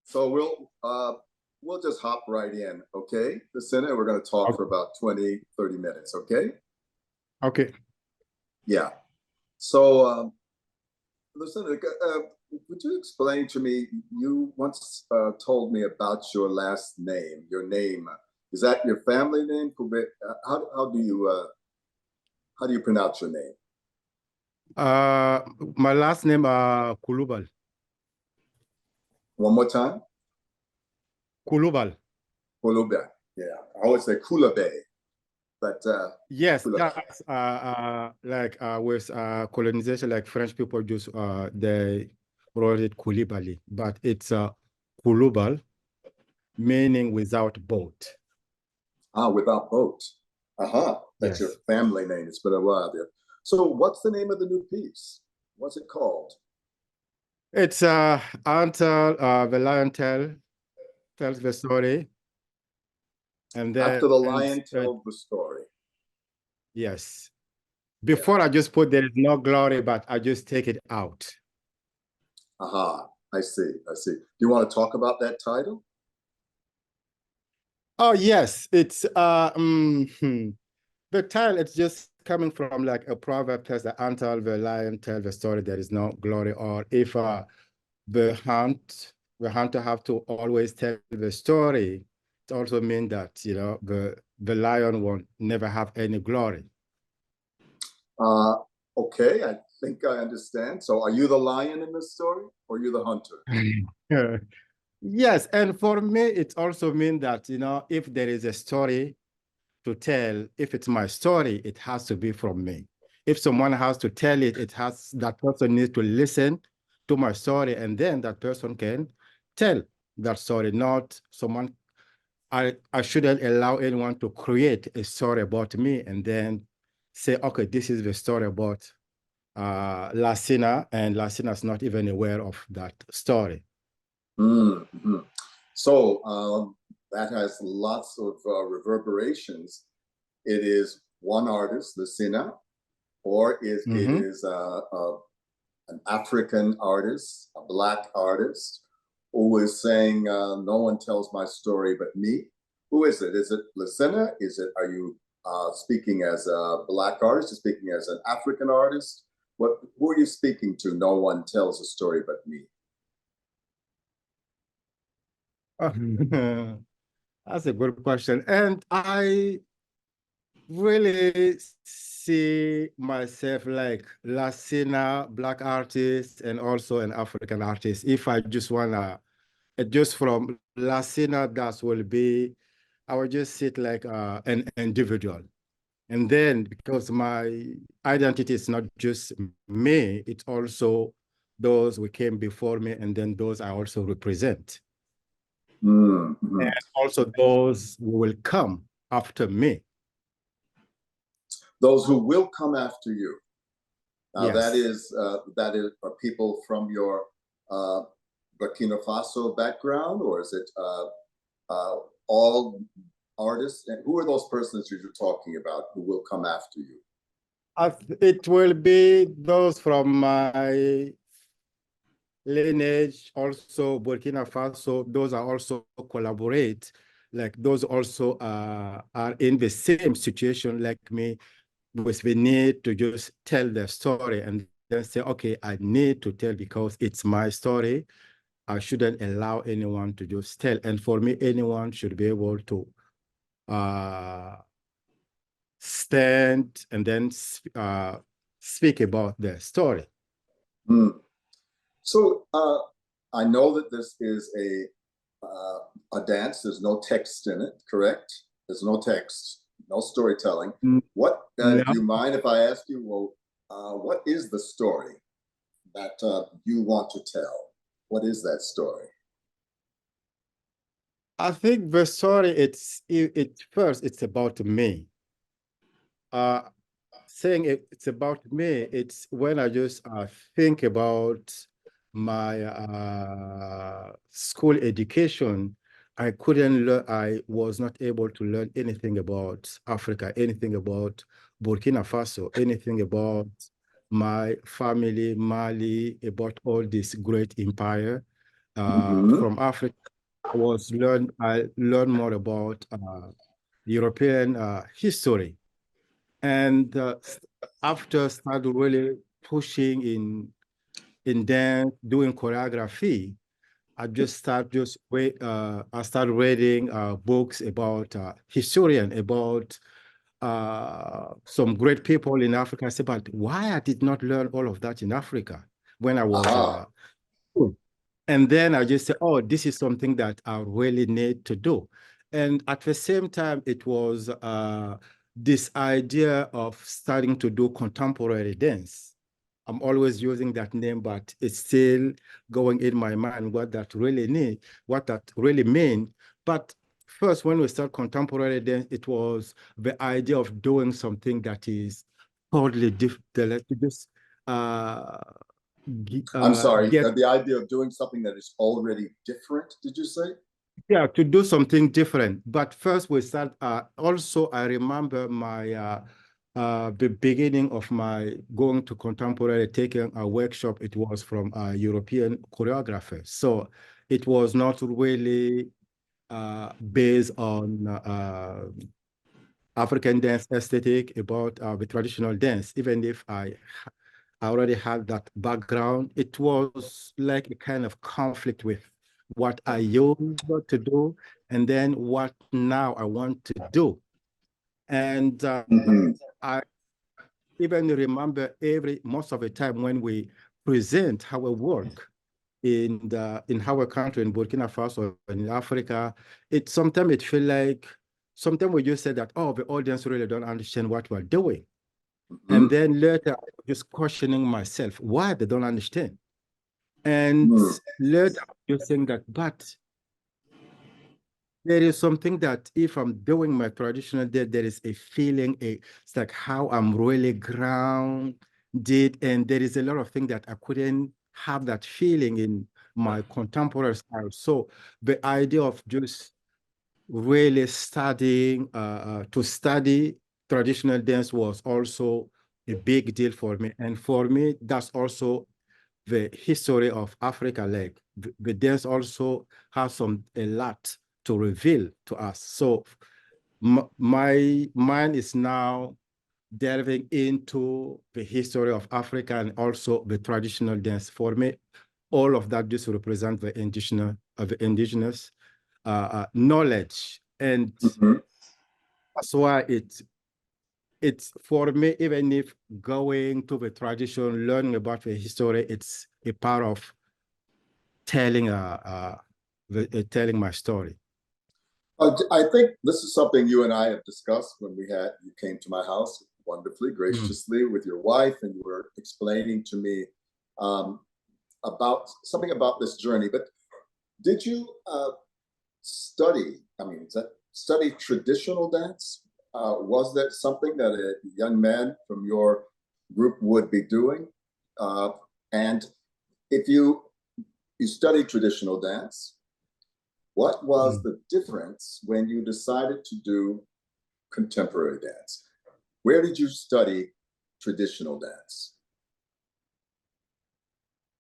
So we'll just hop right in, okay? Lacina, we're going to talk for about 20, 30 minutes, okay? Okay. Yeah. So, Lacina, would you explain to me, you once told me about your last name, your name. Is that your family name? How do you pronounce your name? My last name Coulibaly. One more time? Coulibaly. Coulibaly. Yeah, I always say Coulibaly, but yes, Coulibaly. that's like with colonization, like French people just they wrote it Coulibaly, but it's Coulibaly, meaning without boat. Ah, without boat. Uh-huh. That's Yes. your family name. It's been a while there. So what's the name of the new piece? What's it called? It's until the lion tells the story. And then After the lion tells the story. Yes. Before I just put there is no glory, but I just take it out. Aha. I see. I see. Do you want to talk about that title? Oh yes, it's the title. It's just coming from like a proverb tells the until the lion tell the story, there is no glory. Or if the hunter have to always tell the story, it also means that the lion will never have any glory. Okay, I think I understand. So are you the lion in this story or are you the hunter? Yes, and for me, it also means that, if there is a story to tell, if it's my story, it has to be from me. If someone has to tell it, that person needs to listen to my story, and then that person can tell that story, not someone. I shouldn't allow anyone to create a story about me and then say, okay, this is the story about Lacina, and Lacina is not even aware of that story. Mm-hmm. So that has lots of reverberations. It is one artist, Lacina, or it is an African artist, a Black artist, who is saying, no one tells my story but me. Who is it? Is it Lacina? Are you speaking as a Black artist? Are you speaking as an African artist? Who are you speaking to? No one tells a story but me. That's a good question. And I really see myself like Lacina, Black artist, and also an African artist. If I just wanna, just from Lacina, that will be, I will just sit like an individual. And then because my identity is not just me, it's also those who came before me, and then those I also represent. Mm-hmm. And also those who will come after me. Those who will come after you. Now, Yes. that is are people from your Burkina Faso background, or is it all artists? And who are those persons you're talking about who will come after you? It will be those from my lineage, also Burkina Faso. Those are also collaborate, like those also are in the same situation like me, with the need to just tell their story and then say, okay, I need to tell because it's my story. I shouldn't allow anyone to just tell. And for me, anyone should be able to stand and then speak about their story. Mm. So I know that this is a dance. There's no text in it, correct? There's no text, no storytelling. What do you mind if I ask you? Well, what is the story that you want to tell? What is that story? I think the story, first, it's about me. Saying it's about me, it's when I just think about my school education. I couldn't learn, I was not able to learn anything about Africa, anything about Burkina Faso, anything about my family, Mali, about all this great empire. from Africa. I learned more about European history. And after started really pushing in dance, doing choreography, I started reading books about historian, about some great people in Africa. I said, but why I did not learn all of that in Africa when I was and then I just said, oh, this is something that I really need to do. And at the same time, it was this idea of starting to do contemporary dance. I'm always using that name, but it's still going in my mind what that really mean. But first, when we start contemporary dance, it was the idea of doing something that is totally different. Just I'm sorry, get the idea of doing something that is already different, did you say? Yeah, to do something different. But first we start, also I remember the beginning of my going to contemporary, taking a workshop, it was from a European choreographer. So it was not really based on African dance aesthetic about the traditional dance, even if I already had that background. It was like a kind of conflict with what I used to do and then what now I want to do. And I even remember most of the time when we present our work in our country, in Burkina Faso and in Africa, sometimes it feels like, sometimes we just say that, oh, the audience really don't understand what we're doing. And then later, just questioning myself, why they don't understand. And later, just saying that, but there is something that if I'm doing my traditional dance, there is a feeling, it's like how I'm really grounded. And there is a lot of things that I couldn't have that feeling in my contemporary style. So the idea of just really studying, to study traditional dance was also a big deal for me. And for me, that's also the history of Africa. Like the dance also has a lot to reveal to us. So my mind is now delving into the history of Africa and also the traditional dance. For me, all of that just represent the indigenous knowledge. And that's why it's for me, even if going to the tradition, learning about the history, it's a part of telling telling my story. I think this is something you and I have discussed when you came to my house wonderfully, graciously with your wife, and you were explaining to me about something about this journey. But did you study? I mean, study traditional dance? Was that something that a young man from your group would be doing? And if you study traditional dance, what was the difference when you decided to do contemporary dance? Where did you study traditional dance?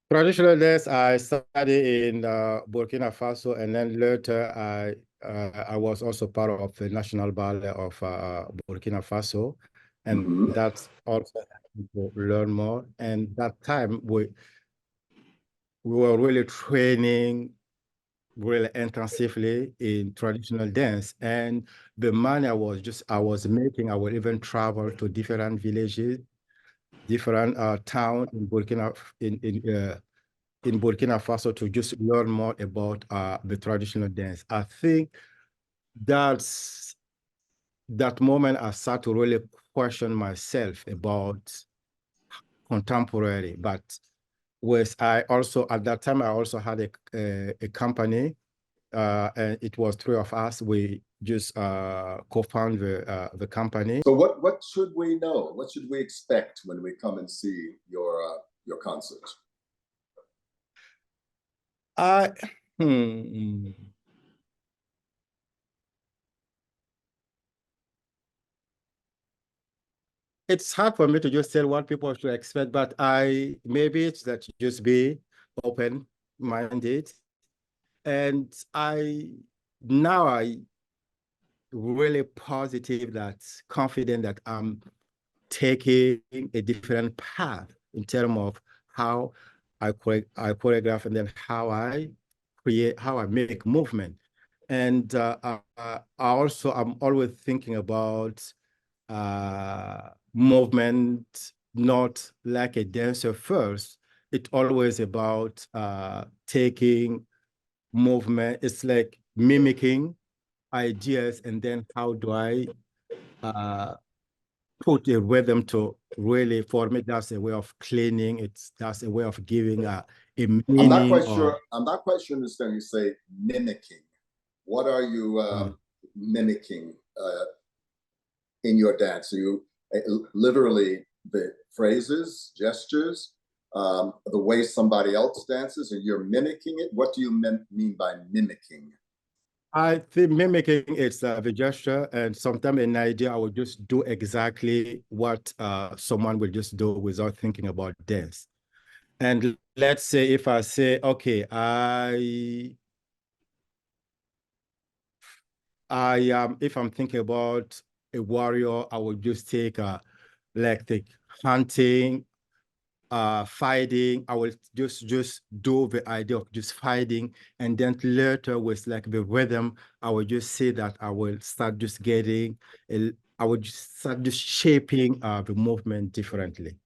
Traditional dance, I studied in Burkina Faso, and then later I was also part of the National Ballet of Burkina Faso, and that's also to learn more. And that time we were really training really intensively in traditional dance, and the money I was making, I would even travel to different villages, different towns in Burkina Faso to just learn more about the traditional dance. I think that's that moment I start to really question myself about contemporary. But I also, at that time, I also had a company, and it was three of us. We just co-found the company. So what should we know? What should we expect when we come and see your concert? It's hard for me to just tell what people should expect, but maybe it's that just be open-minded And now I really positive that confident that I'm taking a different path in terms of how I choreograph and then how I create, how I make movement. And I'm always thinking about movement, not like a dancer first. It's always about taking movement. It's like mimicking ideas, and then how do I uh, put a rhythm to really, for me, that's a way of cleaning. That's a way of giving a I'm not meaning quite or sure. I'm not quite sure. Understand you say mimicking. What are you mimicking in your dance? Are you literally the phrases, gestures, the way somebody else dances, and you're mimicking it? What do you mean by mimicking? I think mimicking is the gesture, and sometimes an idea I would just do exactly what someone will just do without thinking about dance. And let's say if I say, okay, if I'm thinking about a warrior, I would just take like the hunting, fighting. I will just do the idea of just fighting, and then later with like the rhythm, I will just say that I will start just getting, I would just start just shaping the movement differently.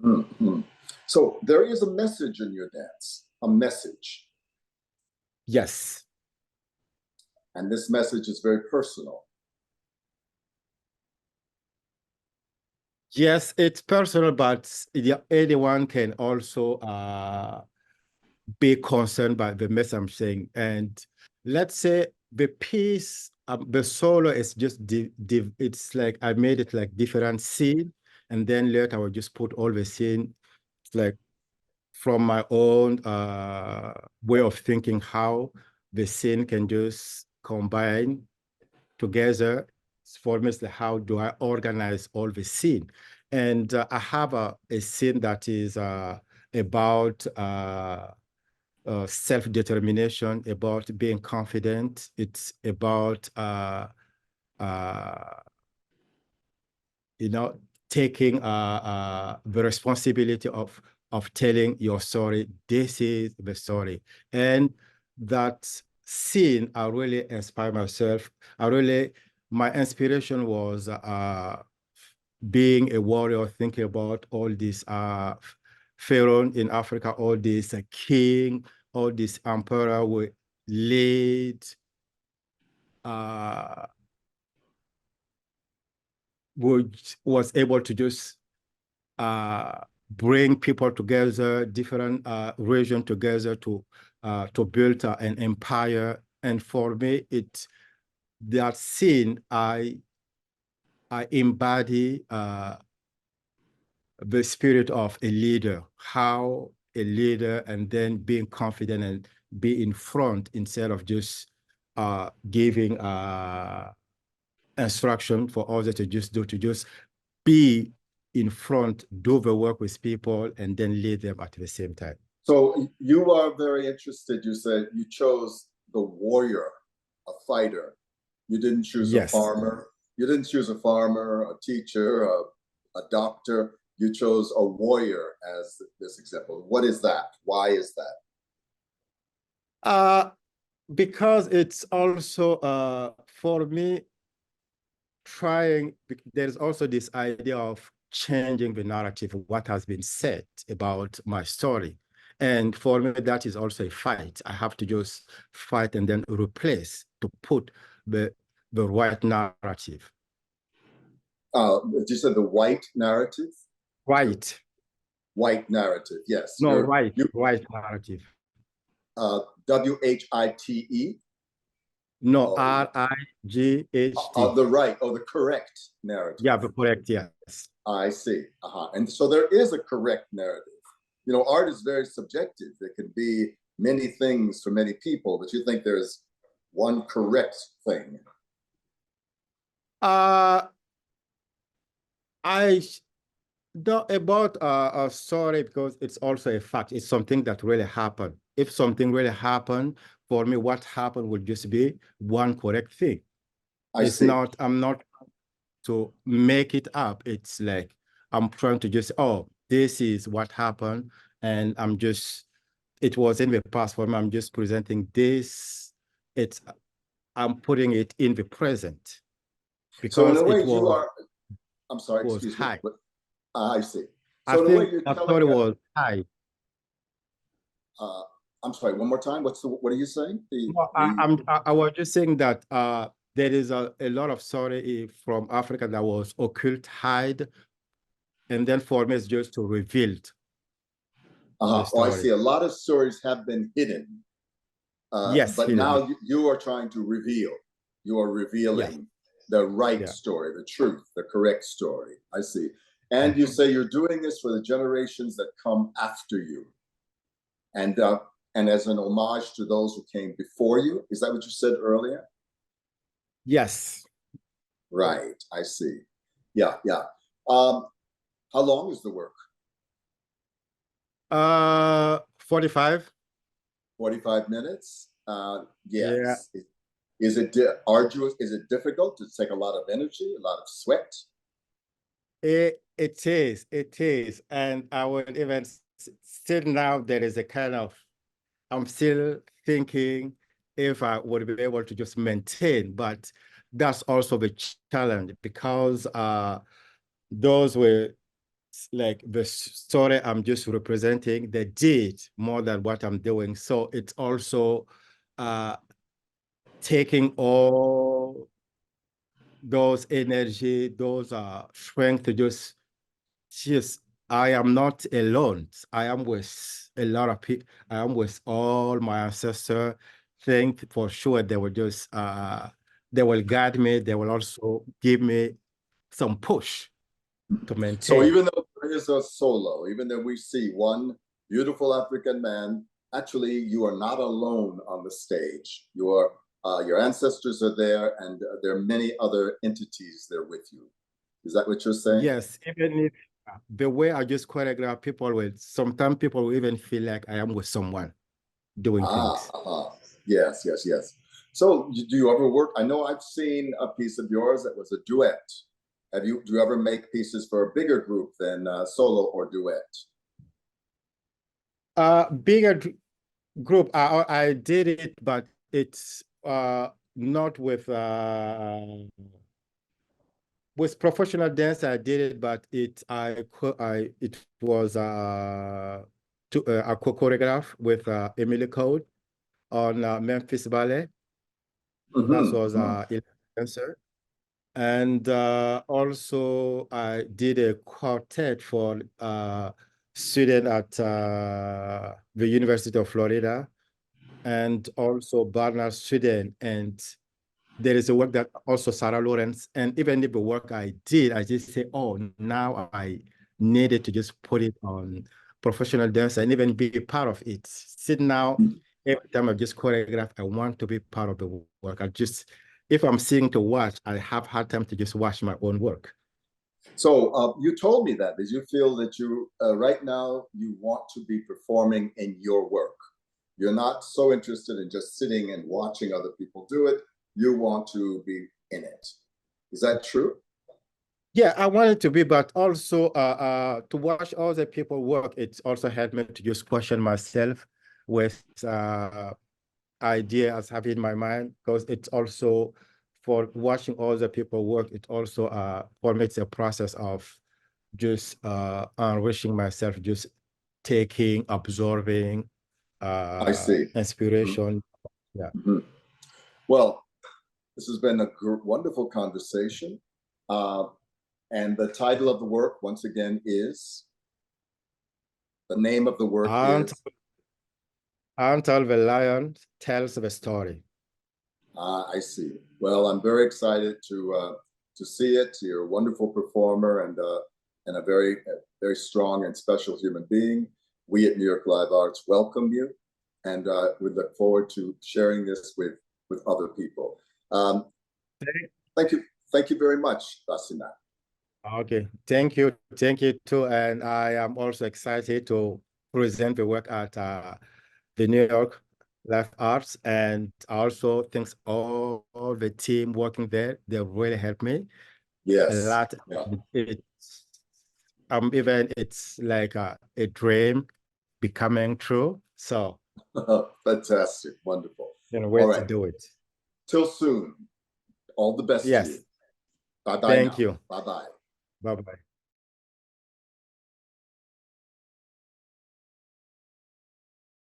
Mm-hmm. So there is a message in your dance, a message, Yes. and this message is very personal. Yes, it's personal, but anyone can also be concerned by the message I'm saying. And let's say the piece, the solo is just, it's like I made it like different scene. And then later I will just put all the scene like from my own way of thinking how the scene can just combine together. For me, it's like how do I organize all the scene? And I have a scene that is about self-determination, about being confident. It's about, uh, taking the responsibility of telling your story. This is the story. And that scene, I really inspired myself. My inspiration was being a warrior, thinking about all these pharaoh in Africa, all these king, all these emperor were lead, uh, which was able to just bring people together, different region together to build an empire. And for me, that scene, I embody the spirit of a leader, how a leader, and then being confident and be in front instead of just giving instruction for others to just do, to just be in front, do the work with people, and then lead them at the same time. So you are very interested. You said you chose the warrior, a fighter. You didn't choose a Yes. farmer. You didn't choose a farmer, a teacher, a doctor. You chose a warrior as this example. What is that? Why is that? Because it's also for me there's also this idea of changing the narrative of what has been said about my story. And for me, that is also a fight. I have to just fight and then replace to put the right narrative. You said the white narrative? Right. White narrative, yes. No, right narrative. WHITE? No, Oh, RIGHT. the right, the correct narrative. Yeah, the correct, yes. I see. And so there is a correct narrative. You know, art is very subjective. It can be many things for many people, but you think there's one correct thing. I About a story, because it's also a fact. It's something that really happened. If something really happened, for me, what happened would just be one correct thing. I see. I'm not to make it up. It's like I'm trying to just, oh, this is what happened. And it was in the past for me. I'm just presenting this. I'm putting it in the present So in because a way, it you are. I'm sorry. was Excuse me. high. But I see. I So in a way, think you're that telling story us. was high. I'm sorry. One more time. What are you saying? Well, I was just saying that there is a lot of story from Africa that was occult hide, and then for me it's just to revealed the Oh, I see. story. A lot of stories have been hidden, Yes, but hidden. now you are trying to reveal. You are Yeah, revealing the right yeah. story, the truth, the correct story. I see. And you Mhm. say you're doing this for the generations that come after you, and uh, and as an homage to those who came before you. Is that what you said earlier? Yes. Right. I see. Yeah, yeah. Um, how long is the work? 45. 45 minutes? Yeah. Yes. Is it arduous? Is it difficult? Does it take a lot of energy, a lot of sweat? It is. And I would even still now there is a kind of, I'm still thinking if I would be able to just maintain, but that's also the challenge because those were like the story I'm just representing, they did more than what I'm doing. So it's also uh, taking all those energy, those strength to just, I am not alone. I am with a lot of people. I am with all my ancestors. Think for sure they will just, they will guide me. They will also give me some push to So maintain. even though there is a solo, even though we see one beautiful African man, actually you are not alone on the stage. Your ancestors are there, and there are many other entities there with you. Is that what you're saying? Yes, even if the way I just choreograph, sometimes people will even feel like I am with someone doing things. Yes, yes, yes. So do you ever work? I know I've seen a piece of yours that was a duet. Do you ever make pieces for a bigger group than solo or duet? Bigger group, I did it, but it's not with professional dance. I did it, but it was a choreograph with Emily Code on Memphis Ballet. That Mm-hmm, was mm-hmm. dancer. And also I did a quartet for student at the University of Florida, and also Barnard student. And there is a work that also Sarah Lawrence, and even if the work I did, I just say, oh, now I needed to just put it on professional dance and even be a part of it. Sit now, every time I just choreograph, I want to be part of the work. If I'm seeing to watch, I have hard time to just watch my own work. So you told me that you feel that you right now you want to be performing in your work. You're not so interested in just sitting and watching other people do it. You want to be in it. Is that true? Yeah, I wanted to be, but also to watch other people work, it's also helped me to just question myself with ideas I have in my mind, because it's also for watching other people work, it also for me it's a process of just enriching myself, just taking, absorbing I see. Mhm, inspiration. Yeah. mhm. Well, this has been a wonderful conversation. Uh, and the title of the work, once again, is the name of the work Aunt, is. Until the Lion Tells the Story. I see. Well, I'm very excited to see it. You're a wonderful performer and a very strong and special human being. We at New York Live Arts welcome you, and we look forward to sharing this with other people. Um, thank you very much, Lacina. Okay, thank you too. And I am also excited to present the work at the New York Life Arts, and also thanks all the team working there. They really helped me a Yes. lot. Yeah. It's even it's like a dream becoming true. So Fantastic. Wonderful. way All to right. do it. Till soon. All the best to you. Yes, Bye bye thank now. you. Bye bye. Bye bye.